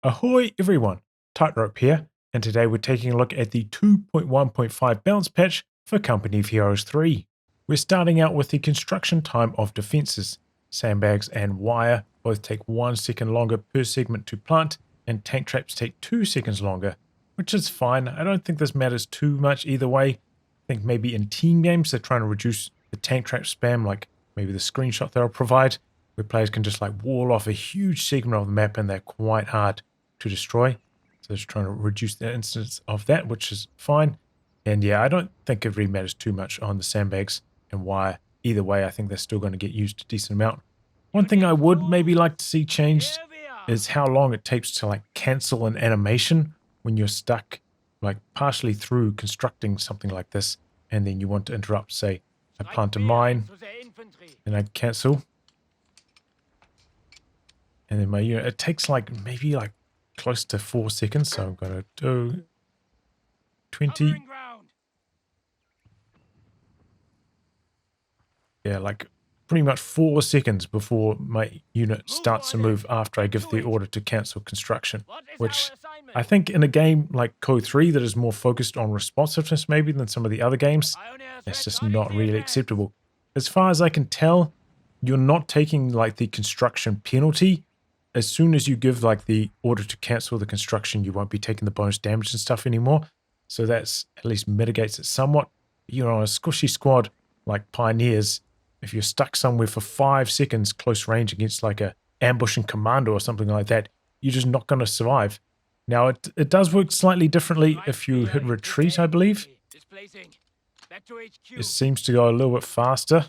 Ahoy everyone, Tightrope here, and today we're taking a look at the 2.1.5 balance patch for Company of Heroes 3. We're starting out with the construction time of defences. Sandbags and wire both take 1 second longer per segment to plant, and tank traps take 2 seconds longer, which is fine. I don't think this matters too much either way. I think maybe in team games they're trying to reduce the tank trap spam, like maybe the screenshot they'll provide, where players can just like wall off a huge segment of the map and they're quite hard to destroy. So just trying to reduce the instance of that, which is fine. And yeah, I don't think it really matters too much on the sandbags and wire. Either way, I think they're still going to get used a decent amount. One thing I would maybe like to see changed is how long it takes to like cancel an animation when you're stuck like partially through constructing something like this, and then you want to interrupt. Say I plant a mine and I cancel, and then my unit, it takes like maybe like close to 4 seconds, so I'm going to do 20. Yeah, like pretty much 4 seconds before my unit starts to move after I give the order to cancel construction, which I think in a game like COH3 that is more focused on responsiveness maybe than some of the other games, that's just not really acceptable. As far as I can tell, you're not taking like the construction penalty. As soon as you give like the order to cancel the construction, you won't be taking the bonus damage and stuff anymore. So that's at least mitigates it somewhat. You know, on a squishy squad like Pioneers, if you're stuck somewhere for 5 seconds close range against like a ambushing commando or something like that, you're just not going to survive. Now it does work slightly differently if you hit retreat, I believe. It seems to go a little bit faster.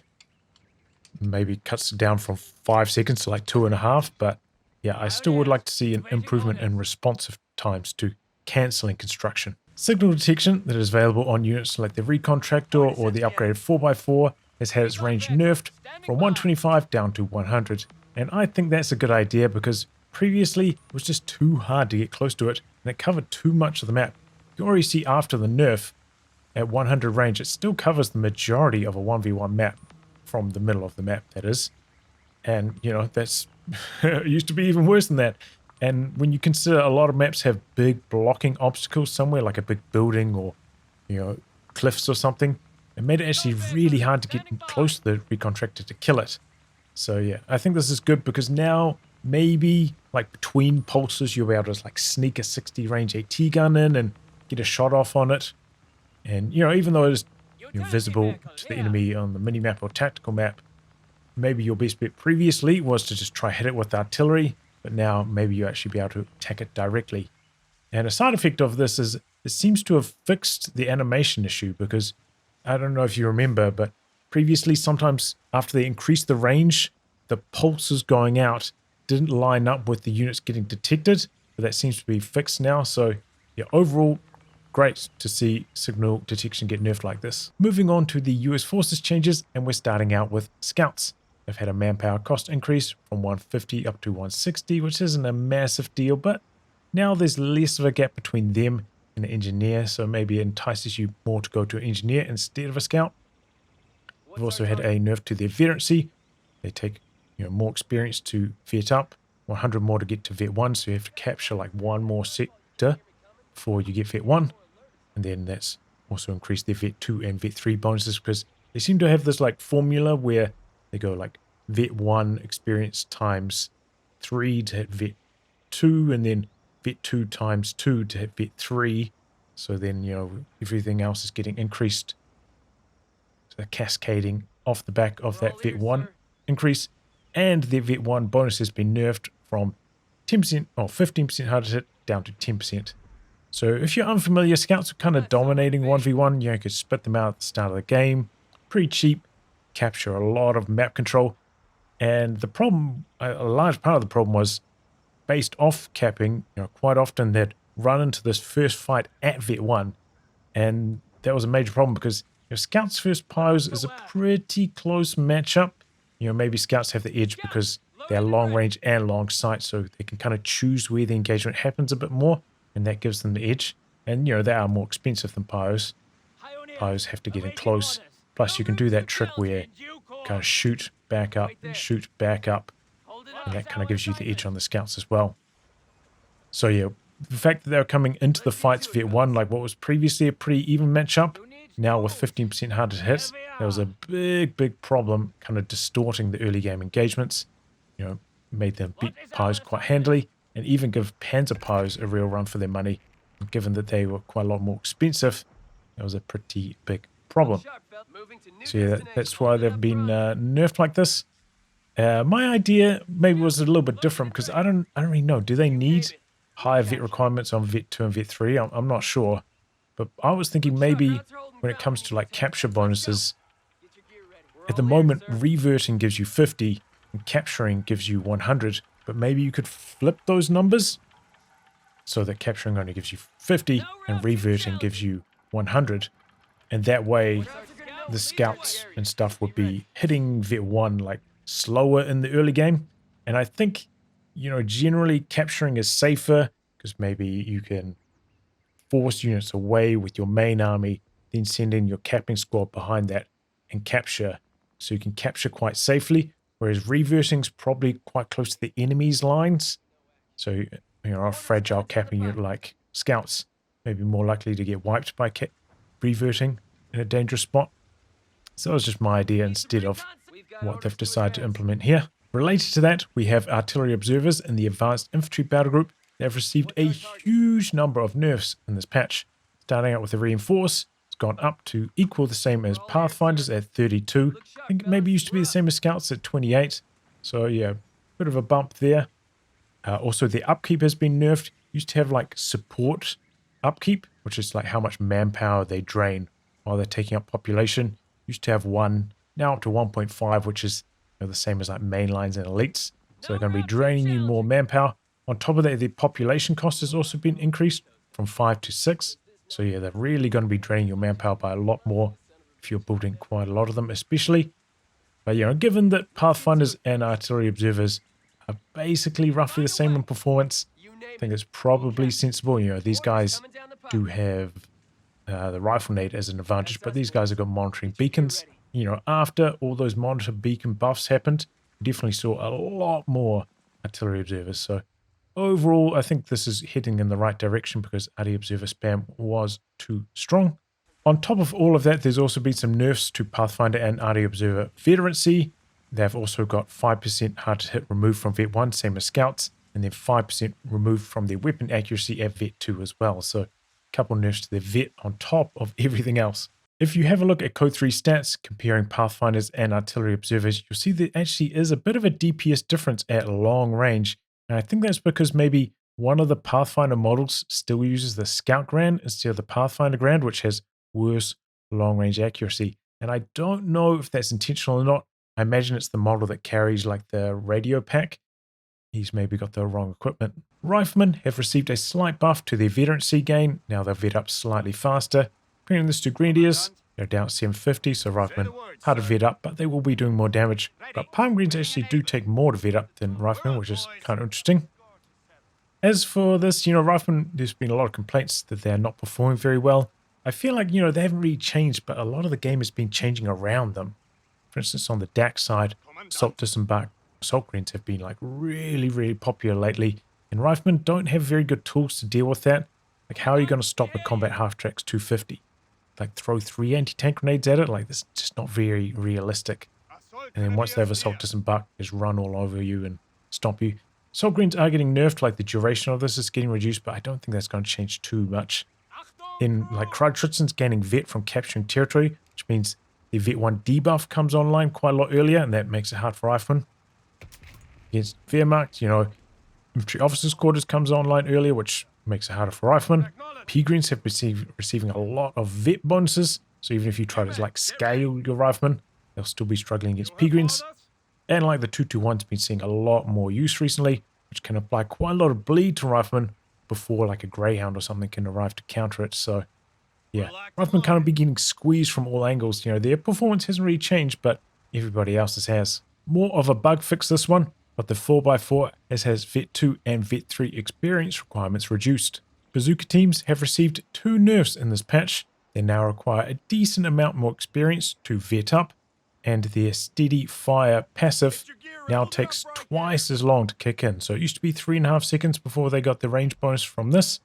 Maybe cuts it down from 5 seconds to like 2.5, but yeah, I still would like to see an improvement in responsive times to cancelling construction. Signal detection that is available on units like the Recon Tractor or the upgraded 4x4 has had its range nerfed from 125 down to 100. And I think that's a good idea because previously it was just too hard to get close to it and it covered too much of the map. You already see after the nerf at 100 range, it still covers the majority of a 1v1 map from the middle of the map, that is. And, you know, that's it used to be even worse than that. And when you consider a lot of maps have big blocking obstacles somewhere, like a big building or, you know, cliffs or something, it made it actually really hard to get close to the Recon Tractor to kill it. So yeah, I think this is good because now maybe like between pulses you'll be able to like sneak a 60 range AT gun in and get a shot off on it. And, you know, even though it is visible to the enemy on the mini-map or tactical map, maybe your best bet previously was to just try hit it with artillery, but now maybe you actually be able to attack it directly. And a side effect of this is it seems to have fixed the animation issue, because I don't know if you remember, but previously sometimes after they increased the range, the pulses going out didn't line up with the units getting detected, but that seems to be fixed now. So yeah, overall, great to see signal detection get nerfed like this. Moving on to the US Forces changes, and we're starting out with Scouts. They've had a manpower cost increase from 150 up to 160, which isn't a massive deal, but now there's less of a gap between them and an engineer, so maybe it entices you more to go to an engineer instead of a scout. They've also had a nerf to their veterancy. They take more experience to vet up, 100 more to get to vet 1, so you have to capture like 1 more sector before you get vet 1, and then that's also increased their vet 2 and vet 3 bonuses, because they seem to have this like formula where they go like vet 1 experience times 3 to hit vet 2, and then vet 2 times 2 to hit vet 3. So then, everything else is getting increased. So they're cascading off the back of that vet 1 increase. And their vet 1 bonus has been nerfed from 10% or 15% harder to hit down to 10%. So if you're unfamiliar, Scouts are kind of dominating 1v1. You could spit them out at the start of the game. Pretty cheap. Capture a lot of map control. And the problem, a large part of the problem was based off capping. Quite often they'd run into this first fight at vet 1, and that was a major problem because Scouts first Pyros is a pretty close matchup. Maybe Scouts have the edge because they're long range and long sight, so they can kind of choose where the engagement happens a bit more, and that gives them the edge. And they are more expensive than Pyros. Pyros have to get in close. Plus you can do that trick where you kind of shoot back up, and that kind of gives you the edge on the Scouts as well. So yeah, the fact that they were coming into the fights Vet 1, like what was previously a pretty even matchup, now with 15% harder to hit, there was a big problem kind of distorting the early game engagements, you know, made them beat Pies quite handily, and even give Panzer Pies a real run for their money. Given that they were quite a lot more expensive, that was a pretty big problem. So yeah, that's why they've been nerfed like this. My idea maybe was a little bit different because I don't really know. Do they need higher vet requirements on vet 2 and vet 3? I'm not sure. But I was thinking maybe when it comes to like capture bonuses, at the moment reverting gives you 50 and capturing gives you 100, but maybe you could flip those numbers so that capturing only gives you 50 and reverting gives you 100, and that way the scouts and stuff would be hitting vet 1 like slower in the early game. And I think, you know, generally capturing is safer because maybe you can force units away with your main army, then send in your capping squad behind that and capture, so you can capture quite safely, whereas reverting's probably quite close to the enemy's lines. So, you know, a fragile capping unit like scouts may be more likely to get wiped by reverting in a dangerous spot. So that was just my idea instead of what they've decided to implement here. Related to that, we have artillery observers in the advanced infantry battle group. They have received a huge number of nerfs in this patch. Starting out with the reinforce, it's gone up to equal the same as pathfinders at 32. I think it maybe used to be the same as scouts at 28. So yeah, bit of a bump there. Also, the upkeep has been nerfed. Used to have like support upkeep, which is like how much manpower they drain while they're taking up population. Used to have 1, now up to 1.5, which is, you know, the same as like mainlines and elites. So they're going to be draining you more manpower. On top of that, the population cost has also been increased from 5 to 6. So yeah, they're really going to be draining your manpower by a lot more if you're building quite a lot of them, especially. But you know, given that pathfinders and artillery observers are basically roughly the same in performance, I think it's probably sensible. You know, these guys do have the Riflemen as an advantage, but these guys have got monitoring beacons. You know, after all those monitor beacon buffs happened, we definitely saw a lot more artillery observers. So overall, I think this is heading in the right direction because AD observer spam was too strong. On top of all of that, there's also been some nerfs to Pathfinder and AD observer veterancy. They've also got 5% hard to hit removed from Vet 1, same as scouts, and then 5% removed from their weapon accuracy at Vet 2 as well. So a couple nerfs to their Vet on top of everything else. If you have a look at COH3 stats comparing Pathfinders and artillery observers, you'll see there actually is a bit of a DPS difference at long range. And I think that's because maybe one of the Pathfinder models still uses the Scout Grand instead of the Pathfinder Grand, which has worse long-range accuracy. And I don't know if that's intentional or not. I imagine it's the model that carries like the radio pack. He's maybe got the wrong equipment. Riflemen have received a slight buff to their veterancy gain. Now they'll vet up slightly faster. Comparing this to Grenadiers, they're down at 750, so Riflemen hard to vet up, but they will be doing more damage. But Palm Greens actually do take more to vet up than Riflemen, which is kind of interesting. As for this, you know, Riflemen, there's been a lot of complaints that they're not performing very well. I feel like, you know, they haven't really changed, but a lot of the game has been changing around them. For instance, on the DAC side, Assault Disembark Assault Greens have been like really popular lately, and Riflemen don't have very good tools to deal with that. Like, how are you going to stop a Combat Halftrack's 250? Like, throw 3 anti-tank grenades at it? Like, this is just not very realistic. And then once they have Assault Disembark, just run all over you and stomp you. Assault Greens are getting nerfed, like the duration of this is getting reduced, but I don't think that's going to change too much. Then, like, Crowd gaining vet from capturing territory, which means the vet 1 debuff comes online quite a lot earlier, and that makes it hard for Riflemen. Against Wehrmacht, you know, infantry officers' quarters comes online earlier, which makes it harder for Riflemen. P-Greens have been receiving a lot of vet bonuses, so even if you try to, like, scale your Riflemen, they'll still be struggling against P-Greens. And, like, the 221's been seeing a lot more use recently, which can apply quite a lot of bleed to Riflemen before like a Greyhound or something can arrive to counter it. So yeah, Riflemen kind of be getting squeezed from all angles. You know, their performance hasn't really changed, but everybody else's has. More of a bug fix this one, but the 4x4 has Vet 2 and Vet 3 experience requirements reduced. Bazooka teams have received 2 nerfs in this patch. They now require a decent amount more experience to vet up, and their steady fire passive now takes twice as long to kick in. So it used to be 3.5 seconds before they got the range bonus from this.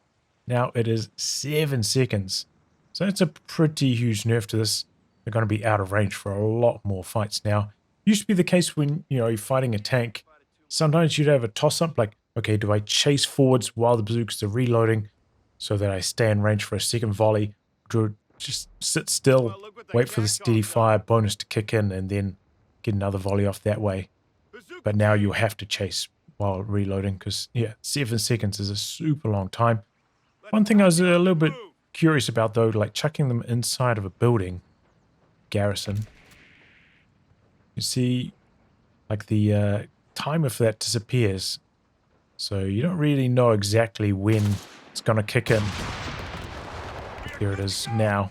Now it is 7 seconds. So it's a pretty huge nerf to this. They're going to be out of range for a lot more fights now. Used to be the case when, you know, you're fighting a tank. Sometimes you'd have a toss-up like, okay, do I chase forwards while the bazookas are reloading so that I stay in range for a second volley? Do I just sit still, wait for the steady fire bonus to kick in, and then get another volley off that way? But now you have to chase while reloading because, yeah, 7 seconds is a super long time. One thing I was a little bit curious about, though, like chucking them inside of a building, garrison, you see, like the timer for that disappears. So you don't really know exactly when it's going to kick in. Here it is now.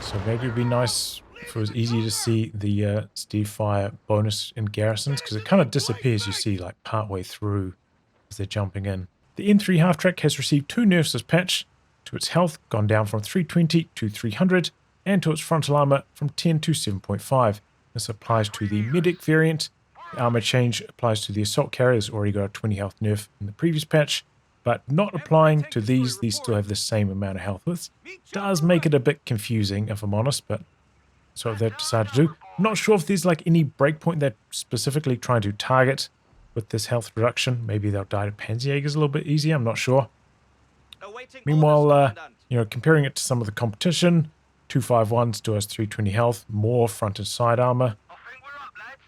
So maybe it'd be nice if it was easy to see the steady fire bonus in garrisons, because it kind of disappears, you see, like partway through as they're jumping in. The M3 Halftrack has received 2 nerfs this patch. To its health, gone down from 320 to 300, and to its frontal armor from 10 to 7.5. This applies to the medic variant. The armor change applies to the assault carriers, already got a 20 health nerf in the previous patch, but not applying to these. These still have the same amount of health width. Does make it a bit confusing, if I'm honest, but that's what they've decided to do. I'm not sure if there's like any breakpoint they're specifically trying to target with this health reduction. Maybe they'll die to Panzerjägers a little bit easier, I'm not sure. Meanwhile, you know, comparing it to some of the competition, 251 still has 320 health, more front and side armor.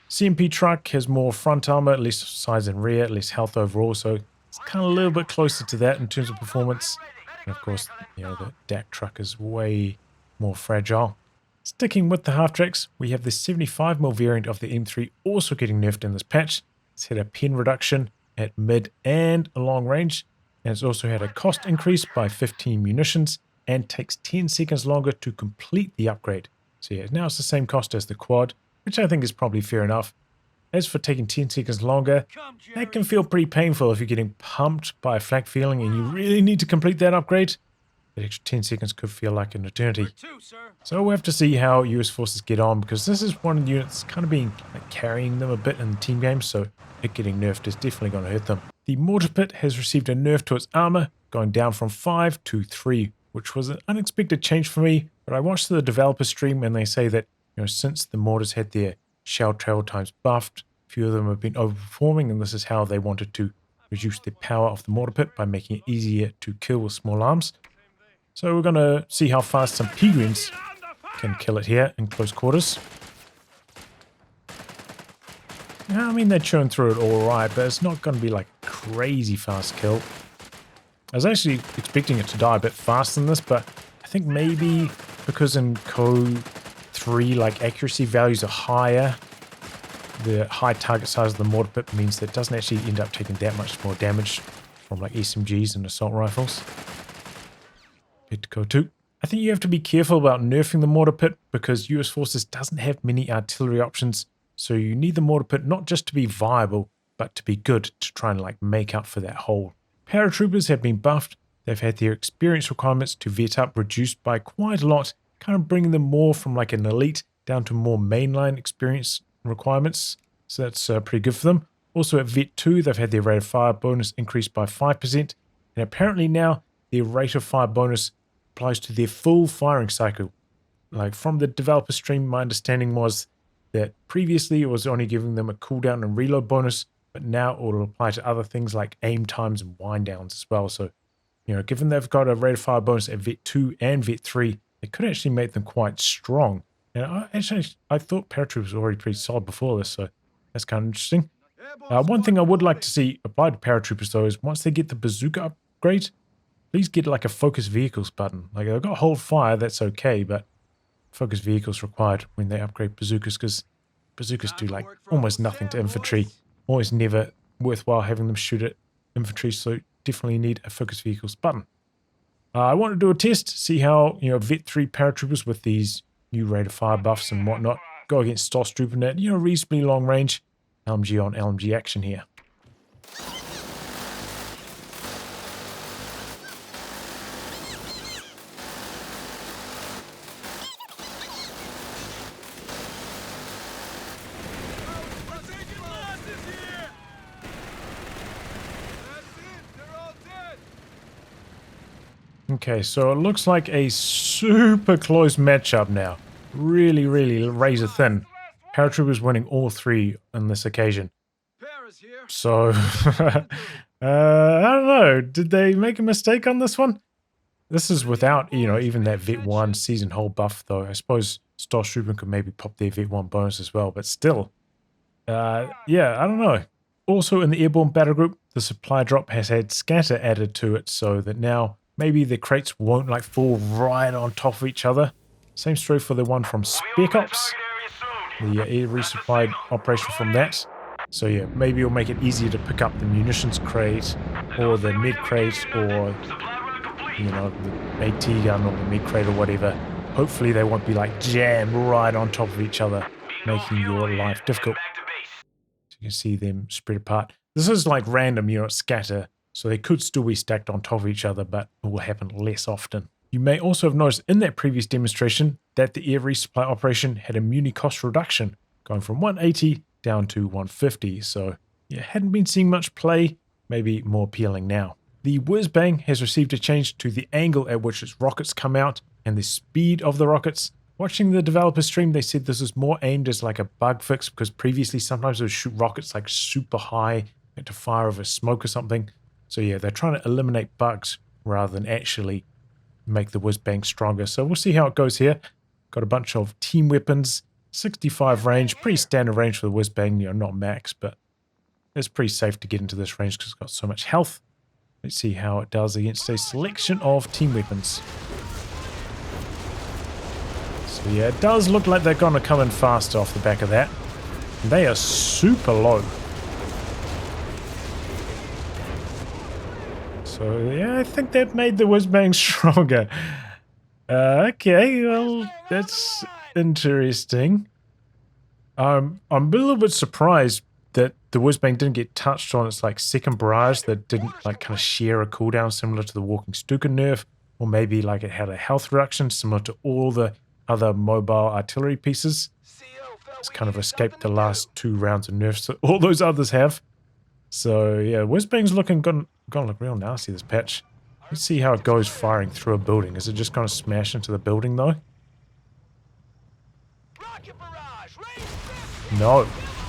CMP truck has more front armor, less sides and rear, less health overall, so it's kind of a little bit closer to that in terms of performance. And of course, you know, the DAC truck is way more fragile. Sticking with the half-tracks, we have the 75mm variant of the M3 also getting nerfed in this patch. It's had a pen reduction at mid and long range, and it's also had a cost increase by 15 munitions and takes 10 seconds longer to complete the upgrade. So yeah, now it's the same cost as the quad, which I think is probably fair enough. As for taking 10 seconds longer, that can feel pretty painful if you're getting pumped by a flak feeling and you really need to complete that upgrade. The extra 10 seconds could feel like an eternity. So we'll have to see how US forces get on, because this is one of the units kind of being like carrying them a bit in the team game, so it getting nerfed is definitely going to hurt them. The Mortar Pit has received a nerf to its armor, going down from 5 to 3, which was an unexpected change for me, but I watched the developer stream and they say that, you know, since the mortars had their shell travel times buffed, a few of them have been overperforming, and this is how they wanted to reduce the power of the Mortar Pit by making it easier to kill with small arms. So we're going to see how fast some Pigrins can kill it here in close quarters. Now, I mean, they're chewing through it all right, but it's not going to be like a crazy fast kill. I was actually expecting it to die a bit faster than this, but I think maybe because in COH3, like, accuracy values are higher, the high target size of the Mortar Pit means that it doesn't actually end up taking that much more damage from like SMGs and assault rifles. Head to COH2. I think you have to be careful about nerfing the Mortar Pit because US Forces doesn't have many artillery options, so you need the Mortar Pit not just to be viable, but to be good to try and like make up for that hole. Paratroopers have been buffed. They've had their experience requirements to vet up reduced by quite a lot, kind of bringing them more from like an elite down to more mainline experience requirements. So that's pretty good for them. Also at Vet 2, they've had their rate of fire bonus increased by 5%, and apparently now their rate of fire bonus applies to their full firing cycle. Like from the developer stream, my understanding was that previously it was only giving them a cooldown and reload bonus, but now it will apply to other things like aim times and wind downs as well. So, you know, given they've got a rate of fire bonus at Vet 2 and Vet 3, it could actually make them quite strong. And I thought Paratroopers were already pretty solid before this, so that's kind of interesting. One thing I would like to see applied to Paratroopers, though, is once they get the bazooka upgrade, please get like a focus vehicles button. Like, they've got hold fire, that's okay, but focus vehicles required when they upgrade bazookas, because bazookas do like almost nothing to infantry. Always never worthwhile having them shoot at infantry, so definitely need a focus vehicles button. I want to do a test, see how, you know, Vet 3 Paratroopers with these new rate of fire buffs and whatnot go against Stosstruppen at, you know, reasonably long range. LMG on LMG action here. Okay, so it looks like a super close matchup now. Really, really razor thin. Paratroopers winning all three on this occasion. So, I don't know. Did they make a mistake on this one? This is without, even that Vet 1 season whole buff, though. I suppose Stosstruppen could maybe pop their Vet 1 bonus as well, but still. Yeah, I don't know. Also in the airborne battle group, the supply drop has had scatter added to it so that now maybe the crates won't like fall right on top of each other. Same story for the one from Spec Ops, the air resupply operation from that. So yeah, maybe it'll make it easier to pick up the munitions crate or the med crate or the AT gun or the mid crate or whatever. Hopefully they won't be like jammed right on top of each other, making your life difficult. So you can see them spread apart. This is like random, scatter, so they could still be stacked on top of each other, but it will happen less often. You may also have noticed in that previous demonstration that the air resupply operation had a muni cost reduction, going from 180 down to 150, so yeah, hadn't been seeing much play, maybe more appealing now. The Whizbang has received a change to the angle at which its rockets come out and the speed of the rockets. Watching the developer stream, they said this is more aimed as like a bug fix because previously sometimes they would shoot rockets like super high to fire over smoke or something. So yeah, they're trying to eliminate bugs rather than actually make the Whizbang stronger. So we'll see how it goes here. Got a bunch of team weapons, 65 range, pretty standard range for the Whizbang, not max, but it's pretty safe to get into this range because it's got so much health. Let's see how it does against a selection of team weapons. So yeah, it does look like they're going to come in faster off the back of that. They are super low. So yeah, I think that made the Whizbang stronger. Okay, well, that's interesting. I'm a little bit surprised that the Whizbang didn't get touched on its like second barrage that didn't like kind of share a cooldown similar to the Walking Stuka nerf, or maybe like it had a health reduction similar to all the other mobile artillery pieces. It's kind of escaped the last 2 rounds of nerfs that all those others have. So yeah, Whizbang's gonna look real nasty this patch. Let's see how it goes firing through a building. Is it just gonna smash into the building though? No.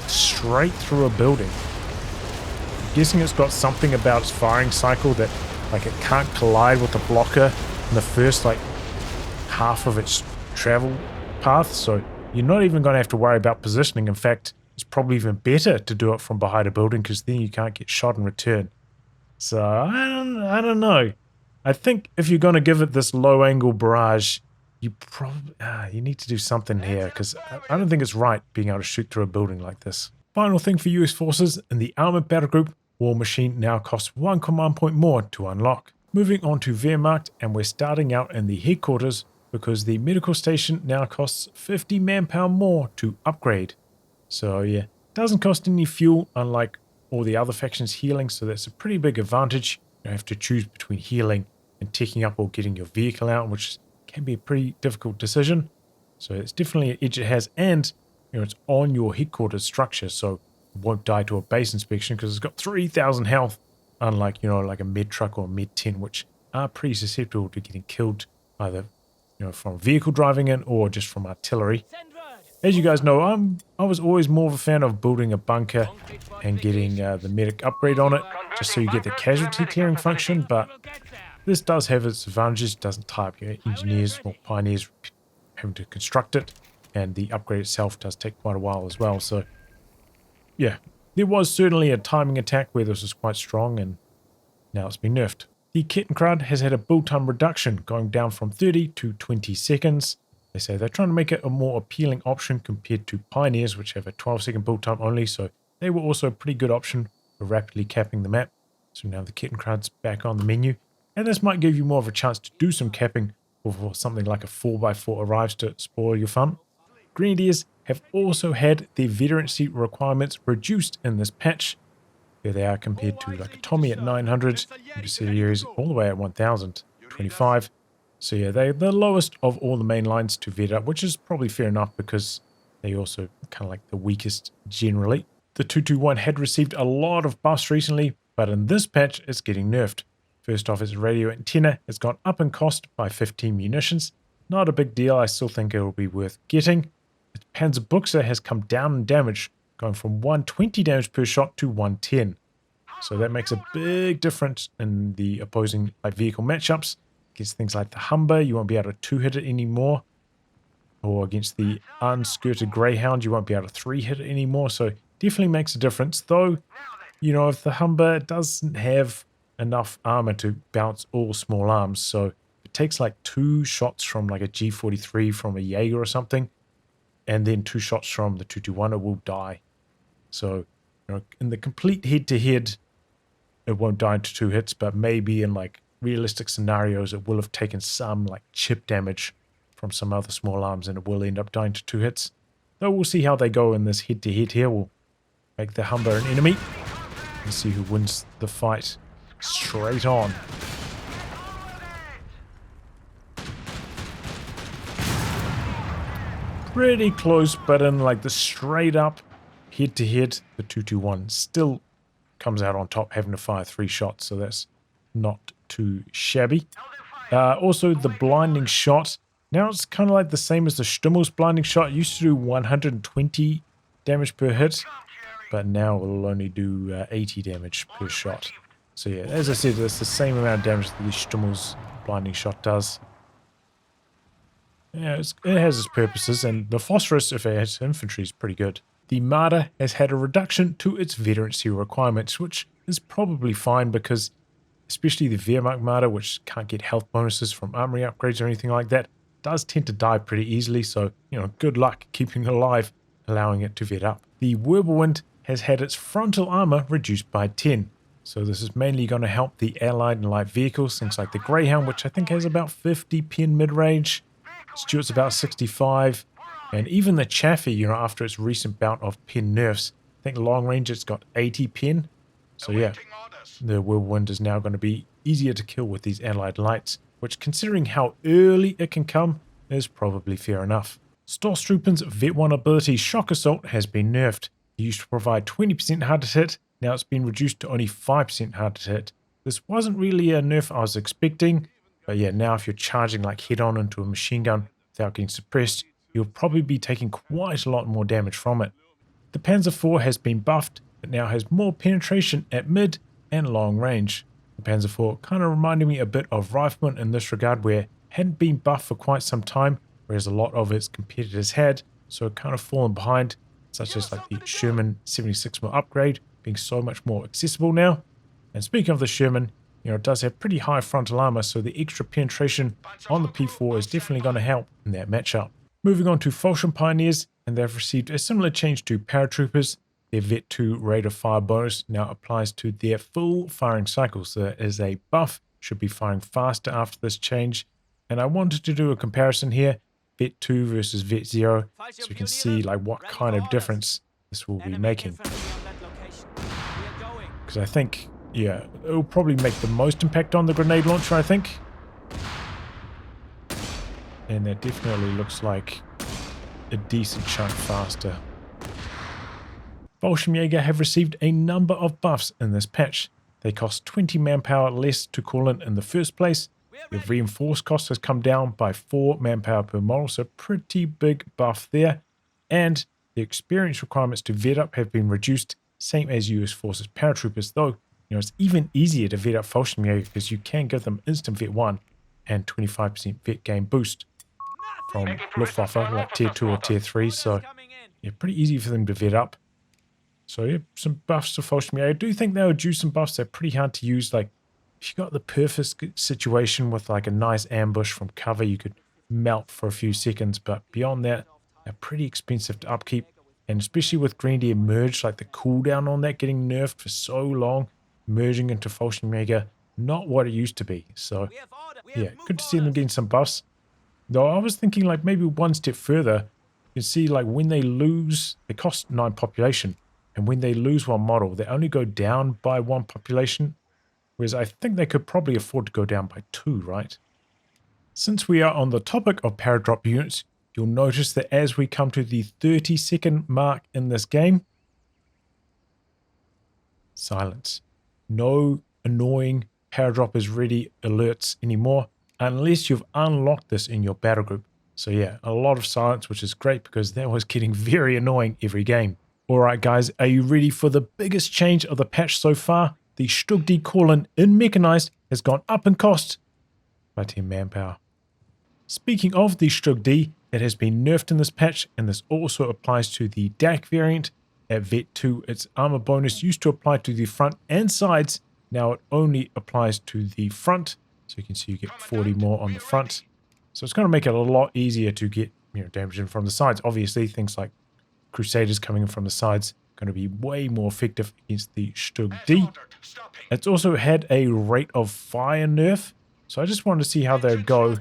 Straight through a building. I'm guessing it's got something about its firing cycle that like it can't collide with the blocker in the first like half of its travel path, so you're not even going to have to worry about positioning. In fact, it's probably even better to do it from behind a building because then you can't get shot in return. So I don't know. I think if you're going to give it this low angle barrage, you probably you need to do something here because I don't think it's right being able to shoot through a building like this. Final thing for US forces, in the armored battle group, War Machine now costs 1 command point more to unlock. Moving on to Wehrmacht, and we're starting out in the headquarters because the medical station now costs 50 manpower more to upgrade. So yeah, doesn't cost any fuel unlike all the other factions healing, so that's a pretty big advantage. You have to choose between healing and taking up or getting your vehicle out, which can be a pretty difficult decision. So it's definitely an edge it has, and it's on your headquarters structure, so it won't die to a base inspection because it's got 3,000 health, unlike like a med truck or a med 10, which are pretty susceptible to getting killed either from vehicle driving in or just from artillery. As you guys know, I was always more of a fan of building a bunker and getting the medic upgrade on it, just so you get the casualty clearing function, but this does have its advantages. It doesn't tie up your engineers or pioneers having to construct it, and the upgrade itself does take quite a while as well. So yeah, there was certainly a timing attack where this was quite strong, and now it's been nerfed. The Kettenkrad has had a build time reduction, going down from 30 to 20 seconds. They say they're trying to make it a more appealing option compared to Pioneers, which have a 12-second build time only, so they were also a pretty good option for rapidly capping the map. So now the Kettenkrad's back on the menu, and this might give you more of a chance to do some capping before something like a 4x4 arrives to spoil your fun. Grenadiers have also had their veterancy requirements reduced in this patch. There they are compared to like a Tommy at 900, and Bersaglieri all the way at 1025. So yeah, they're the lowest of all the main lines to vet up, which is probably fair enough because they also kind of like the weakest generally. The 221 had received a lot of buffs recently, but in this patch it's getting nerfed. First off, its radio antenna has gone up in cost by 15 munitions. Not a big deal, I still think it will be worth getting. Its Panzer has come down in damage, going from 120 damage per shot to 110. So that makes a big difference in the opposing light vehicle matchups. Against things like the Humber, you won't be able to two-hit it anymore. Or against the unskirted Greyhound, you won't be able to three-hit it anymore. So definitely makes a difference. Though, you know, if the Humber doesn't have enough armor to bounce all small arms, so it takes like 2 shots from like a G43 from a Jaeger or something, and then 2 shots from the 221, it will die. So, you know, in the complete head-to-head, it won't die into 2 hits, but maybe in like realistic scenarios, it will have taken some like chip damage from some other small arms, and it will end up dying to 2 hits. Though we'll see how they go in this head-to-head here. We'll make the Humber an enemy and see who wins the fight straight on. Pretty close, but in like the straight up head-to-head, the 221 still comes out on top, having to fire 3 shots, so that's not too shabby. Also, the blinding shot. Now it's kind of like the same as the Stummel's blinding shot. It used to do 120 damage per hit, but now it'll only do 80 damage per shot. So yeah, as I said, it's the same amount of damage that the Stummel's blinding shot does. Yeah, it has its purposes, and the Phosphorus, if it has infantry, is pretty good. The Marder has had a reduction to its veterancy requirements, which is probably fine because especially the Wehrmacht Marder, which can't get health bonuses from armory upgrades or anything like that, does tend to die pretty easily, so, you know, good luck keeping it alive, allowing it to vet up. The Wirbelwind has had its frontal armor reduced by 10, so this is mainly going to help the allied and light vehicles, things like the Greyhound, which I think has about 50 pen mid-range, Stuart's about 65, and even the Chaffee, you know, after its recent bout of pen nerfs, I think long range it's got 80 pen, so yeah, the Whirlwind is now going to be easier to kill with these allied lights, which, considering how early it can come, is probably fair enough. Stosstruppen's Vet 1 ability Shock Assault has been nerfed. It used to provide 20% harder to hit, now it's been reduced to only 5% harder to hit. This wasn't really a nerf I was expecting, but yeah, now if you're charging like head-on into a machine gun without getting suppressed, you'll probably be taking quite a lot more damage from it. The Panzer IV has been buffed, it now has more penetration at mid and long range. The Panzer IV kind of reminded me a bit of Riflemen in this regard, where it hadn't been buffed for quite some time, whereas a lot of its competitors had, so it kind of fallen behind, such as like the Sherman 76mm upgrade being so much more accessible now. And speaking of the Sherman, you know, it does have pretty high frontal armor, so the extra penetration on the P4 is definitely going to help in that matchup. Moving on to Fallshrim Pioneers, and they've received a similar change to Paratroopers. Their Vet 2 rate of fire bonus now applies to their full firing cycle, so that is a buff, should be firing faster after this change. And I wanted to do a comparison here, Vet 2 versus Vet 0, so you can see like what kind of difference this will be making. Because I think, yeah, it will probably make the most impact on the grenade launcher, I think. And that definitely looks like a decent chunk faster. Fallshrimjager have received a number of buffs in this patch. They cost 20 manpower less to call in the first place. The reinforced cost has come down by 4 manpower per model, so pretty big buff there. And the experience requirements to vet up have been reduced, same as US Forces Paratroopers, though, you know, it's even easier to vet up Fallshrimjager because you can give them instant vet 1 and 25% vet gain boost from Luftwaffe, like tier 2 or tier 3, so yeah, pretty easy for them to vet up. So yeah, some buffs to Fallshrimjager. I do think they would do some buffs that are pretty hard to use. Like if you got the perfect situation with like a nice ambush from cover, you could melt for a few seconds. But beyond that, they're pretty expensive to upkeep. And especially with Grenadier merge, like the cooldown on that getting nerfed for so long, merging into Fallshrimjager, not what it used to be. So yeah, good to see them getting some buffs. Though I was thinking like maybe one step further, you can see like when they lose, they cost 9 population. And when they lose 1 model, they only go down by 1 population, whereas I think they could probably afford to go down by 2, right? Since we are on the topic of paradrop units, you'll notice that as we come to the 30-second mark in this game, silence. No annoying Paradroppers ready alerts anymore unless you've unlocked this in your battle group. So yeah, a lot of silence, which is great because that was getting very annoying every game. Alright guys, are you ready for the biggest change of the patch so far? The Stug D call-in Mechanized has gone up in cost by 10 manpower. Speaking of the Stug D, it has been nerfed in this patch, and this also applies to the DAC variant. At Vet 2, its armor bonus used to apply to the front and sides. Now it only applies to the front, so you can see you get 40 more on the front. So it's going to make it a lot easier to get damage in from the sides. Obviously, things like Crusaders coming in from the sides are going to be way more effective against the Stug D. It's also had a rate of fire nerf, so I just wanted to see how they go.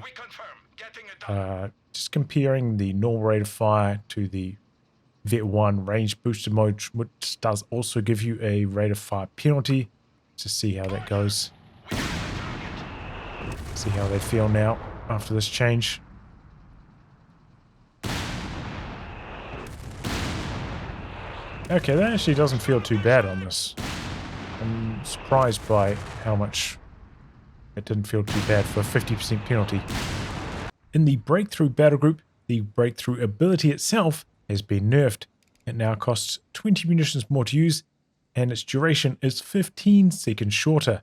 Just comparing the normal rate of fire to the Vet 1 range boosted mode, which does also give you a rate of fire penalty, to see how that goes. See how they feel now after this change. Okay, that actually doesn't feel too bad on this. I'm surprised by how much it didn't feel too bad for a 50% penalty. In the Breakthrough battle group, the Breakthrough ability itself has been nerfed. It now costs 20 munitions more to use, and its duration is 15 seconds shorter.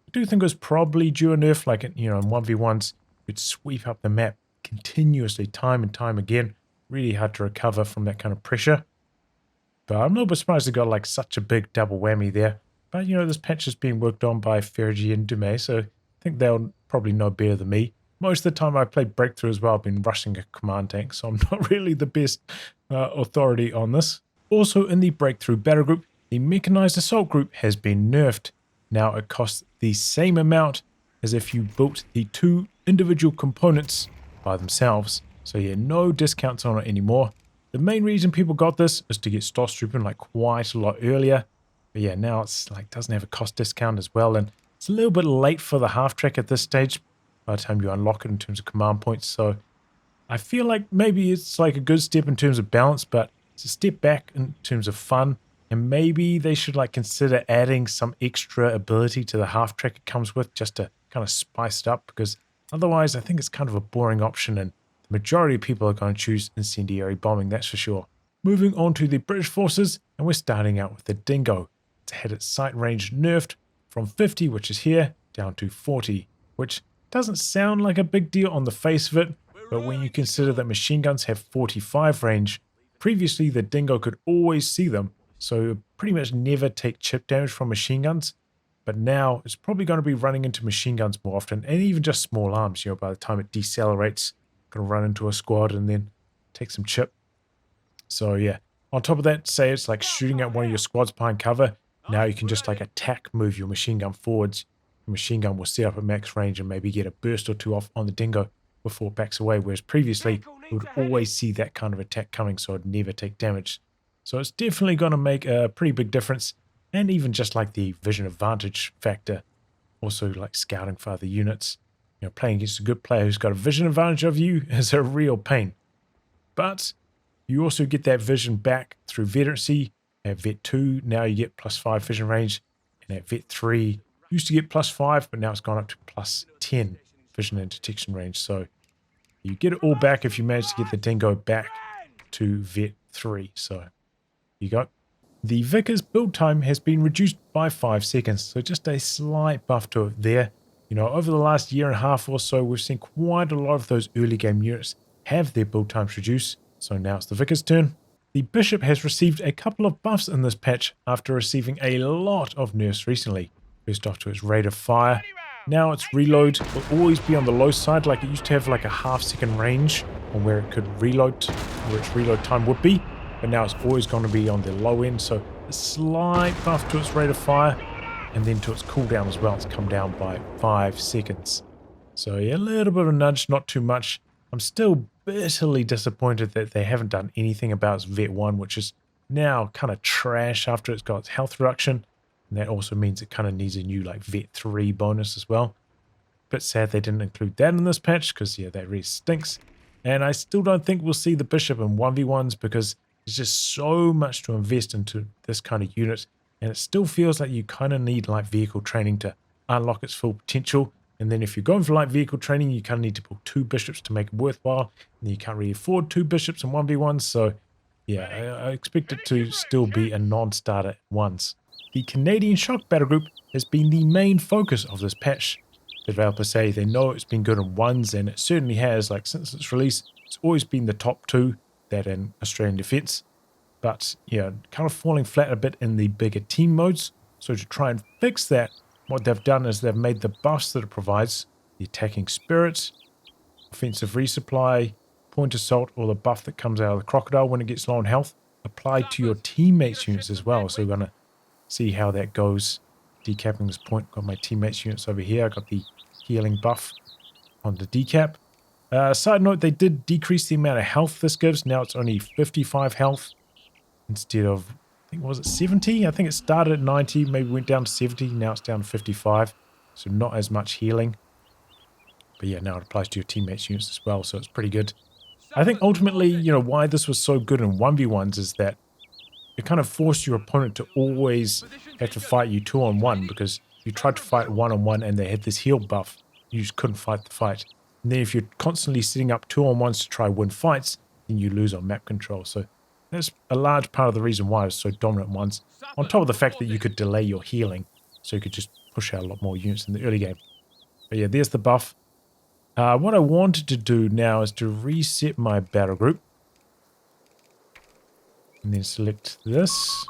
I do think it was probably due a nerf, like in 1v1s, you'd sweep up the map continuously, time and time again. Really hard to recover from that kind of pressure. But I'm a little bit surprised they got like such a big double whammy there. But this patch has been worked on by Fergie and Dumais, so I think they'll probably know better than me. Most of the time I played Breakthrough as well, I've been rushing a command tank, so I'm not really the best authority on this. Also in the Breakthrough battle group, the Mechanized Assault group has been nerfed. Now it costs the same amount as if you built the two individual components by themselves. So yeah, no discounts on it anymore. The main reason people got this is to get Stosstruppen like quite a lot earlier. But yeah, now it's like doesn't have a cost discount as well, and it's a little bit late for the half-track at this stage by the time you unlock it in terms of command points. So I feel like maybe it's like a good step in terms of balance, but it's a step back in terms of fun. And maybe they should like consider adding some extra ability to the half-track it comes with, just to kind of spice it up, because otherwise I think it's kind of a boring option, and the majority of people are going to choose incendiary bombing, that's for sure. Moving on to the British forces, and we're starting out with the Dingo. It's had its sight range nerfed from 50, which is here, down to 40, which doesn't sound like a big deal on the face of it, but when you consider that machine guns have 45 range, previously the Dingo could always see them, so pretty much never take chip damage from machine guns. But now it's probably going to be running into machine guns more often, and even just small arms. By the time it decelerates, going to run into a squad and then take some chip. So yeah, on top of that, say it's like shooting at one of your squads behind cover. Now you can just like attack move your machine gun forwards. The machine gun will set up at max range and maybe get a burst or two off on the Dingo before it backs away, whereas previously it would always see that kind of attack coming, so it'd never take damage. So it's definitely going to make a pretty big difference, and even just like the vision advantage factor, also like scouting for other units. Playing against a good player who's got a vision advantage of you is a real pain. But you also get that vision back through veterancy. At Vet 2, now you get +5 vision range, and at Vet 3, used to get +5, but now it's gone up to +10 vision and detection range. So you get it all back if you manage to get the Dingo back to Vet 3. So you go. The Vickers build time has been reduced by 5 seconds, so just a slight buff to it there. Over the last year and a half or so, we've seen quite a lot of those early game units have their build times reduced, so now it's the Vickers' turn. The Bishop has received a couple of buffs in this patch after receiving a lot of nerfs recently. First off to its rate of fire. Now its reload will always be on the low side, like it used to have like a half-second range on where it could reload, where its reload time would be, but now it's always going to be on the low end, so a slight buff to its rate of fire, and then to its cooldown as well. It's come down by 5 seconds. So yeah, a little bit of a nudge, not too much. I'm still bitterly disappointed that they haven't done anything about its Vet 1, which is now kind of trash after it's got its health reduction. And that also means it kind of needs a new like Vet 3 bonus as well. Bit sad they didn't include that in this patch, because yeah, that really stinks. And I still don't think we'll see the Bishop in 1v1s, because there's just so much to invest into this kind of unit. And it still feels like you kind of need like vehicle training to unlock its full potential. And then if you're going for light vehicle training, you kind of need to pull 2 bishops to make it worthwhile. And you can't really afford 2 bishops in 1v1. So yeah, I expect it to still be a non-starter at ones. The Canadian Shock Battle Group has been the main focus of this patch. The developers say they know it's been good in ones, and it certainly has. Like, since its release, it's always been the top 2, that and Australian Defence. But yeah, kind of falling flat a bit in the bigger team modes. So to try and fix that, what they've done is they've made the buffs that it provides, the attacking spirit, offensive resupply, point assault, or the buff that comes out of the Crocodile when it gets low on health, applied to your teammates' units as well. So we're going to see how that goes. Decapping this point. Got my teammates' units over here. I got the healing buff on the decap. Side note, they did decrease the amount of health this gives. Now it's only 55 health instead of, I think, was it 70? I think it started at 90, maybe went down to 70. Now it's down to 55. So not as much healing. But yeah, now it applies to your teammates' units as well. So it's pretty good. I think ultimately, you know, why this was so good in 1v1s is that it kind of forced your opponent to always have to fight you 2-on-1, because you tried to fight 1-on-1 and they had this heal buff. You just couldn't fight the fight. And then if you're constantly setting up 2-on-1s to try win fights, then you lose on map control. So that's a large part of the reason why it was so dominant ones. On top of the fact that you could delay your healing, so you could just push out a lot more units in the early game. But yeah, there's the buff. What I wanted to do now is to reset my battle group. And then select this.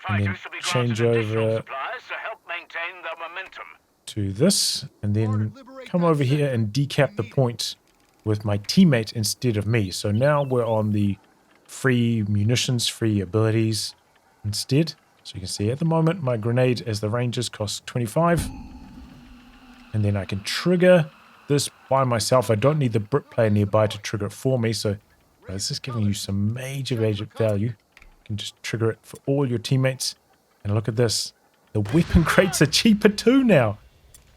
And then change over to this. And then come over here and decap the point with my teammate instead of me. So now we're on the free munitions, free abilities instead. So you can see at the moment my grenade as the Rangers costs 25. And then I can trigger this by myself. I don't need the Brit player nearby to trigger it for me. So this is giving you some major value. You can just trigger it for all your teammates. And look at this. The weapon crates are cheaper too now.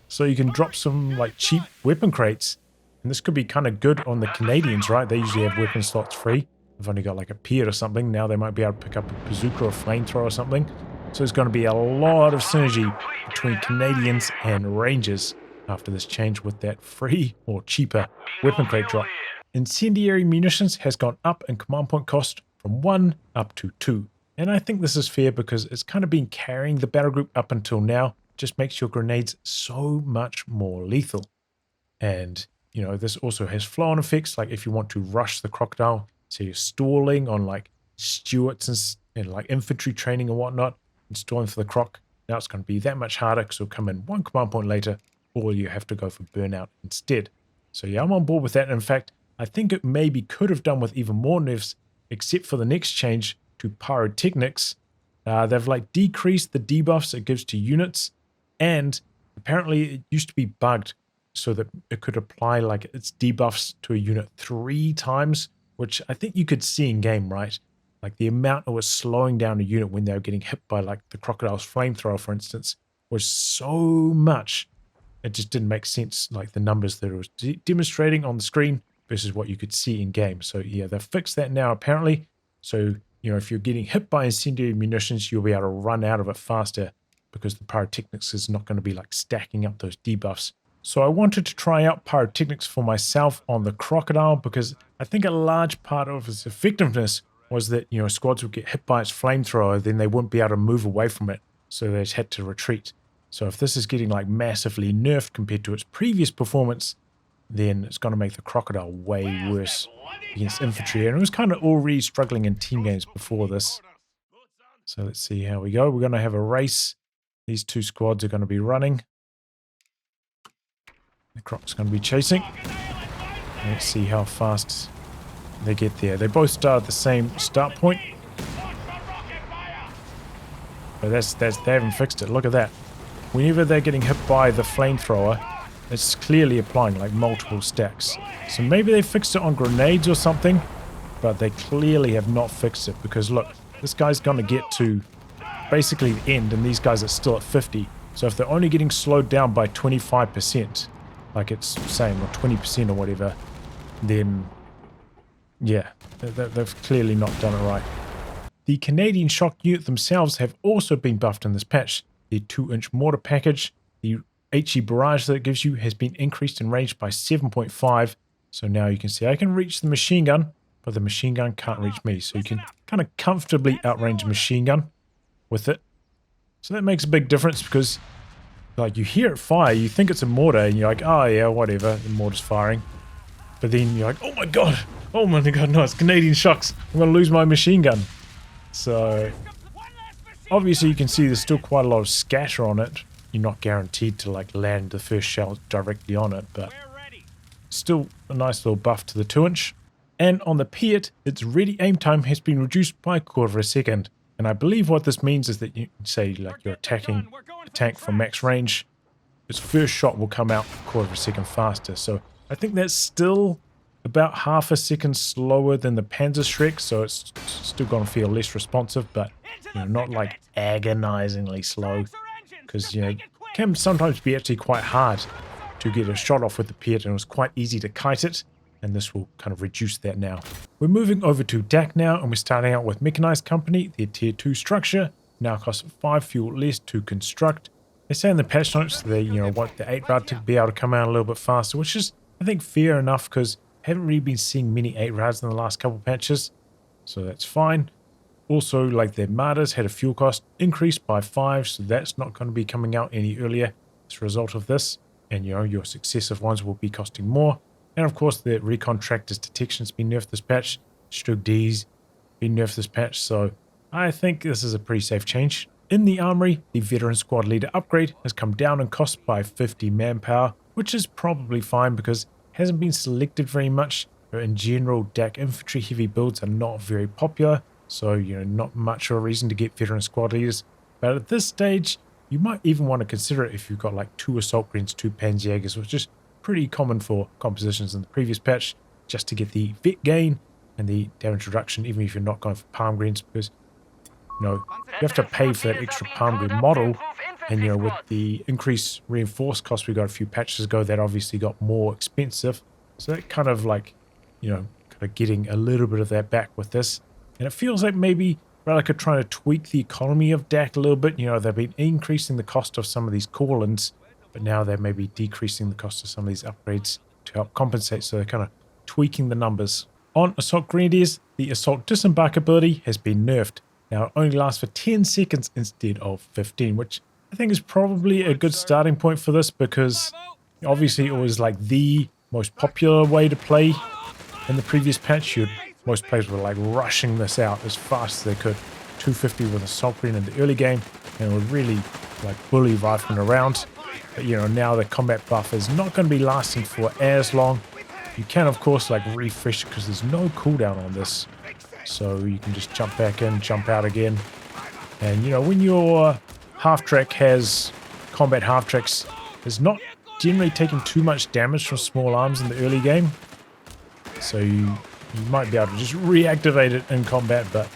So you can drop some like cheap weapon crates. And this could be kind of good on the Canadians, right? They usually have weapon slots free. They've only got like a Pier or something. Now they might be able to pick up a bazooka or a flamethrower or something. So there's going to be a lot of synergy between Canadians and Rangers after this change with that free or cheaper weapon crate drop. Incendiary Munitions has gone up in command point cost from 1 up to 2. And I think this is fair because it's kind of been carrying the battle group up until now. Just makes your grenades so much more lethal. And, you know, this also has flow-on effects, like if you want to rush the Crocodile, so you're stalling on like Stuarts and like infantry training and whatnot, and stalling for the Croc. Now it's going to be that much harder because it'll come in 1 command point later, or you have to go for burnout instead. So yeah, I'm on board with that. In fact, I think it maybe could have done with even more nerfs, except for the next change to Pyrotechnics. They've like decreased the debuffs it gives to units, and apparently it used to be bugged so that it could apply like its debuffs to a unit 3 times, which I think you could see in game, right? Like the amount it was slowing down a unit when they were getting hit by like the Crocodile's flamethrower, for instance, was so much. It just didn't make sense, like the numbers that it was demonstrating on the screen versus what you could see in game. So yeah, they've fixed that now apparently. So, you know, if you're getting hit by incendiary munitions, you'll be able to run out of it faster because the Pyrotechnics is not going to be like stacking up those debuffs. So I wanted to try out Pyrotechnics for myself on the Crocodile because I think a large part of its effectiveness was that, you know, squads would get hit by its flamethrower, then they wouldn't be able to move away from it. So they just had to retreat. So if this is getting like massively nerfed compared to its previous performance, then it's going to make the Crocodile way worse against infantry. And it was kind of already struggling in team games before this. So let's see how we go. We're going to have a race. These 2 squads are going to be running. The Croc's going to be chasing. Let's see how fast they get there. They both start at the same start point. But they haven't fixed it. Look at that. Whenever they're getting hit by the flamethrower, it's clearly applying like multiple stacks. So maybe they fixed it on grenades or something, but they clearly have not fixed it because look, this guy's going to get to basically the end and these guys are still at 50. So if they're only getting slowed down by 25%, like it's saying, or 20% or whatever, then yeah, they've clearly not done it right. The Canadian shock unit themselves have also been buffed in this patch. The 2-inch mortar package, the HE barrage that it gives you has been increased in range by 7.5. So now you can see I can reach the machine gun, but the machine gun can't reach me. So you can kind of comfortably outrange a machine gun with it. So that makes a big difference because like you hear it fire, you think it's a mortar and you're like, oh yeah, whatever, the mortar's firing. But then you're like, oh my god, no, it's Canadian shocks. I'm going to lose my machine gun. So obviously you can see there's still quite a lot of scatter on it. You're not guaranteed to like land the first shell directly on it, but still a nice little buff to the 2-inch. And on the Pit, its ready aim time has been reduced by 1/4 second. And I believe what this means is that you say like you're attacking a tank from max range, its first shot will come out 1/4 second faster. So I think that's still about 1/2 second slower than the Panzer Shrek, so it's still going to feel less responsive, but you know, not like agonizingly slow, because you know, it can sometimes be actually quite hard to get a shot off with the Pit, and it was quite easy to kite it, and this will kind of reduce that now. We're moving over to DAC now, and we're starting out with Mechanized Kompanie. Their tier 2 structure now costs 5 fuel less to construct. They say in the patch notes they want the 8 rad to be able to come out a little bit faster, which is I think fair enough because haven't really been seeing many 8 rads in the last couple patches, so that's fine. Also, like their Marders had a fuel cost increased by 5, so that's not going to be coming out any earlier as a result of this. And your successive ones will be costing more. And of course, the Recon Tractor's detection's been nerfed this patch. Stug D's been nerfed this patch, so I think this is a pretty safe change. In the armory, the Veteran Squad Leader upgrade has come down in cost by 50 manpower, which is probably fine because hasn't been selected very much. In general, DAC infantry heavy builds are not very popular, so not much of a reason to get veteran squad leaders. But at this stage, you might even want to consider it if you've got like 2 assault greens, 2 Panzerjägers, which is pretty common for compositions in the previous patch, just to get the vet gain and the damage reduction, even if you're not going for palm greens, because you have to pay for that extra palm green model. And with the increased reinforced cost we got a few patches ago, that obviously got more expensive. So that kind of like, kind of getting a little bit of that back with this. And it feels like maybe Relic are trying to tweak the economy of DAC a little bit. They've been increasing the cost of some of these call-ins, but now they're maybe decreasing the cost of some of these upgrades to help compensate. So they're kind of tweaking the numbers. On Assault Grenadiers, the Assault Disembark ability has been nerfed. Now it only lasts for 10 seconds instead of 15, which I think is probably a good starting point for this, because obviously it was like the most popular way to play in the previous patch. Most players were like rushing this out as fast as they could. 250 with Assault Green in the early game, and would really like bully Riflemen around. But now the combat buff is not going to be lasting for as long. You can of course like refresh it because there's no cooldown on this, so you can just jump back in, jump out again. And when your Halftrack has combat half-tracks, is not generally taking too much damage from small arms in the early game, so you might be able to just reactivate it in combat. But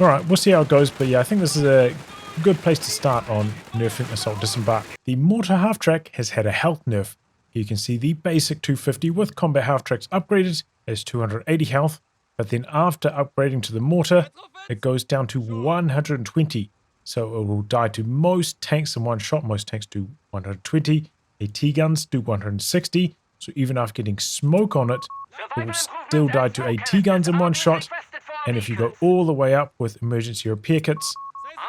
alright, we'll see how it goes. But yeah, I think this is a good place to start on nerfing Assault Disembark. The Mortar Halftrack has had a health nerf. You can see the basic 250 with combat half-tracks upgraded as 280 health, but then after upgrading to the Mortar, it goes down to 120. So it will die to most tanks in one shot. Most tanks do 120. AT guns do 160. So even after getting smoke on it, it will still die to AT guns in one shot. And if you go all the way up with emergency repair kits,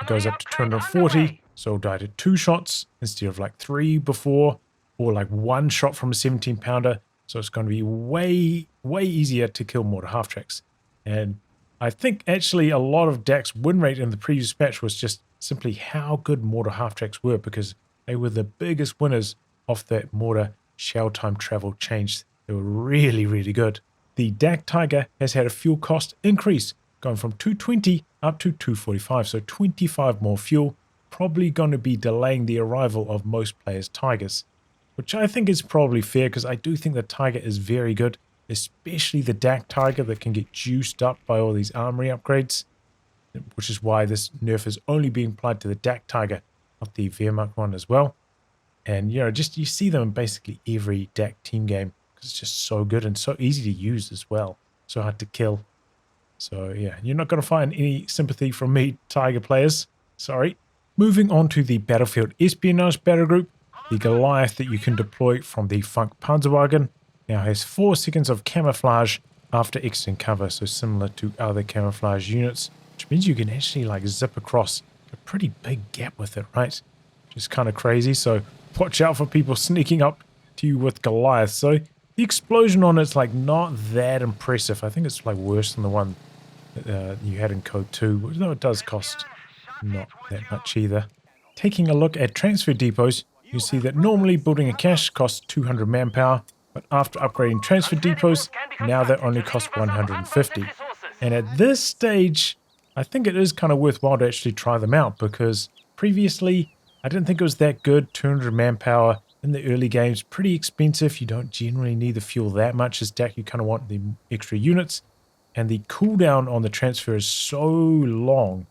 it goes up to 240. So it'll die to 2 shots instead of like 3 before, or like 1 shot from a 17 pounder. So it's going to be way easier to kill mortar half-tracks. And I think actually a lot of DAC's win rate in the previous patch was just simply how good mortar half-tracks were, because they were the biggest winners of that mortar shell time travel change. They were really good. The DAC Tiger has had a fuel cost increase, going from 220 up to 245, so 25 more fuel, probably going to be delaying the arrival of most players' Tigers, which I think is probably fair, because I do think the Tiger is very good, especially the DAC Tiger that can get juiced up by all these armory upgrades, which is why this nerf is only being applied to the DAC Tiger, not the Wehrmacht one as well. And you see them in basically every DAC team game, because it's just so good and so easy to use as well, so hard to kill. So yeah, you're not going to find any sympathy from me, Tiger players, sorry. Moving on to the Battlefield Espionage battle group, The Goliath that you can deploy from the Funk Panzerwagen now has 4 seconds of camouflage after exiting cover, so similar to other camouflage units, which means you can actually like zip across a pretty big gap with it, right? Which is kind of crazy, so watch out for people sneaking up to you with Goliath. So the explosion on it's like not that impressive. I think it's like worse than the one that you had in Code 2, though it does cost not that much either. Taking a look at transfer depots, you see that normally building a cache costs 200 manpower, but after upgrading transfer depots, now they only cost 150. And at this stage, I think it is kind of worthwhile to actually try them out, because previously I didn't think it was that good. 200 manpower in the early games, pretty expensive. You don't generally need the fuel that much as deck. You kind of want the extra units. And the cooldown on the transfer is so long.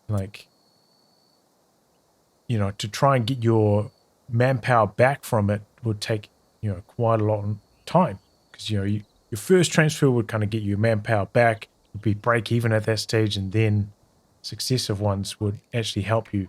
Like, you know, to try and get your manpower back from it would take, you know, quite a lot of time. Because, you know, your first transfer would kind of get your manpower back. Would be break even at that stage, and then successive ones would actually help you.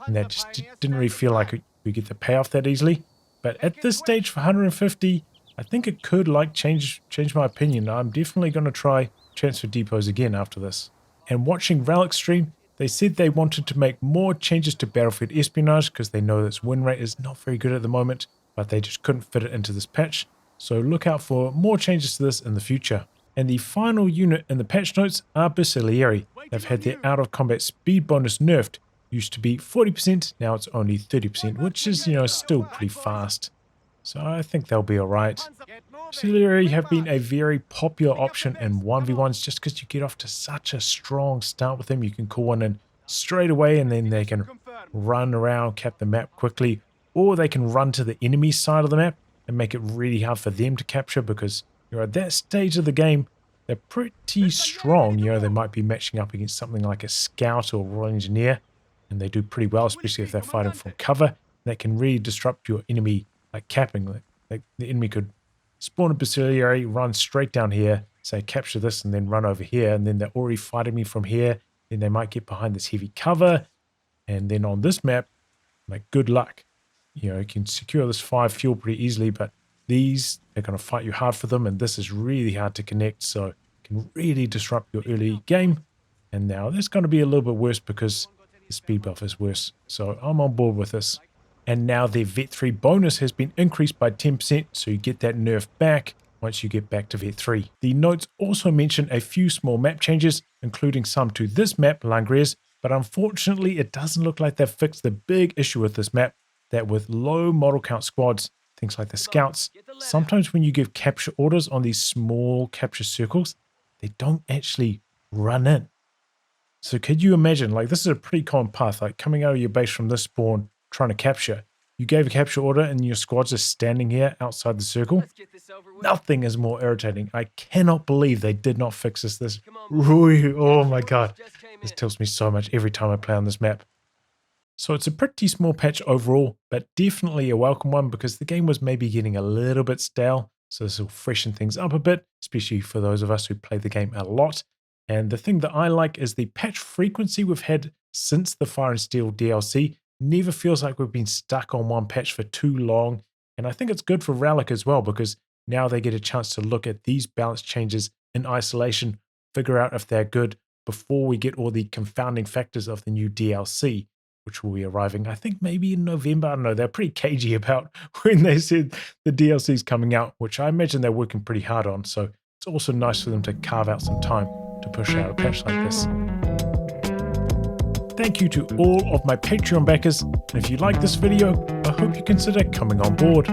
And that just didn't really feel like we get the payoff that easily. But at this stage for 150, I think it could like change my opinion. I'm definitely going to try transfer depots again after this. And watching Relic stream, they said they wanted to make more changes to Battlefield Espionage because they know its win rate is not very good at the moment, but they just couldn't fit it into this patch. So look out for more changes to this in the future. And the final unit in the patch notes are Bersaglieri. They've had their out of combat speed bonus nerfed. Used to be 40%, now it's only 30%, which is, you know, still pretty fast. So I think they'll be alright. Bersaglieri have been a very popular option in 1v1s just because you get off to such a strong start with them. You can call one in straight away and then they can run around, cap the map quickly, or they can run to the enemy side of the map and make it really hard for them to capture because you're at that stage of the game, they're pretty strong. You know, they might be matching up against something like a scout or royal engineer, and they do pretty well, especially if they're fighting from cover. That can really disrupt your enemy, like capping. Like the enemy could spawn a Bersaglieri, run straight down here, say capture this, and then run over here, and then they're already fighting me from here. Then they might get behind this heavy cover, and then on this map, like good luck. You know, you can secure this 5 fuel pretty easily, but these are going to fight you hard for them, and this is really hard to connect, so it can really disrupt your early game. And now that's going to be a little bit worse because the speed buff is worse, so I'm on board with this. And now their Vet 3 bonus has been increased by 10%, so you get that nerf back once you get back to Vet 3. The notes also mention a few small map changes, including some to this map, Langres, but unfortunately it doesn't look like they've fixed the big issue with this map, that with low model count squads, things like the scouts, sometimes when you give capture orders on these small capture circles, they don't actually run in. So could you imagine, like this is a pretty common path, like coming out of your base from this spawn, trying to capture. You gave a capture order and your squad's just standing here outside the circle. Nothing is more irritating. I cannot believe they did not fix this. Really, oh my god. This tells me so much every time I play on this map. So it's a pretty small patch overall, but definitely a welcome one because the game was maybe getting a little bit stale. So this will freshen things up a bit, especially for those of us who play the game a lot. And the thing that I like is the patch frequency we've had since the Fire and Steel DLC never feels like we've been stuck on one patch for too long. And I think it's good for Relic as well because now they get a chance to look at these balance changes in isolation, figure out if they're good before we get all the confounding factors of the new DLC, which will be arriving, I think maybe in November. I don't know, they're pretty cagey about when they said the DLC is coming out, which I imagine they're working pretty hard on. So it's also nice for them to carve out some time to push out a patch like this. Thank you to all of my Patreon backers, and if you like this video, I hope you consider coming on board.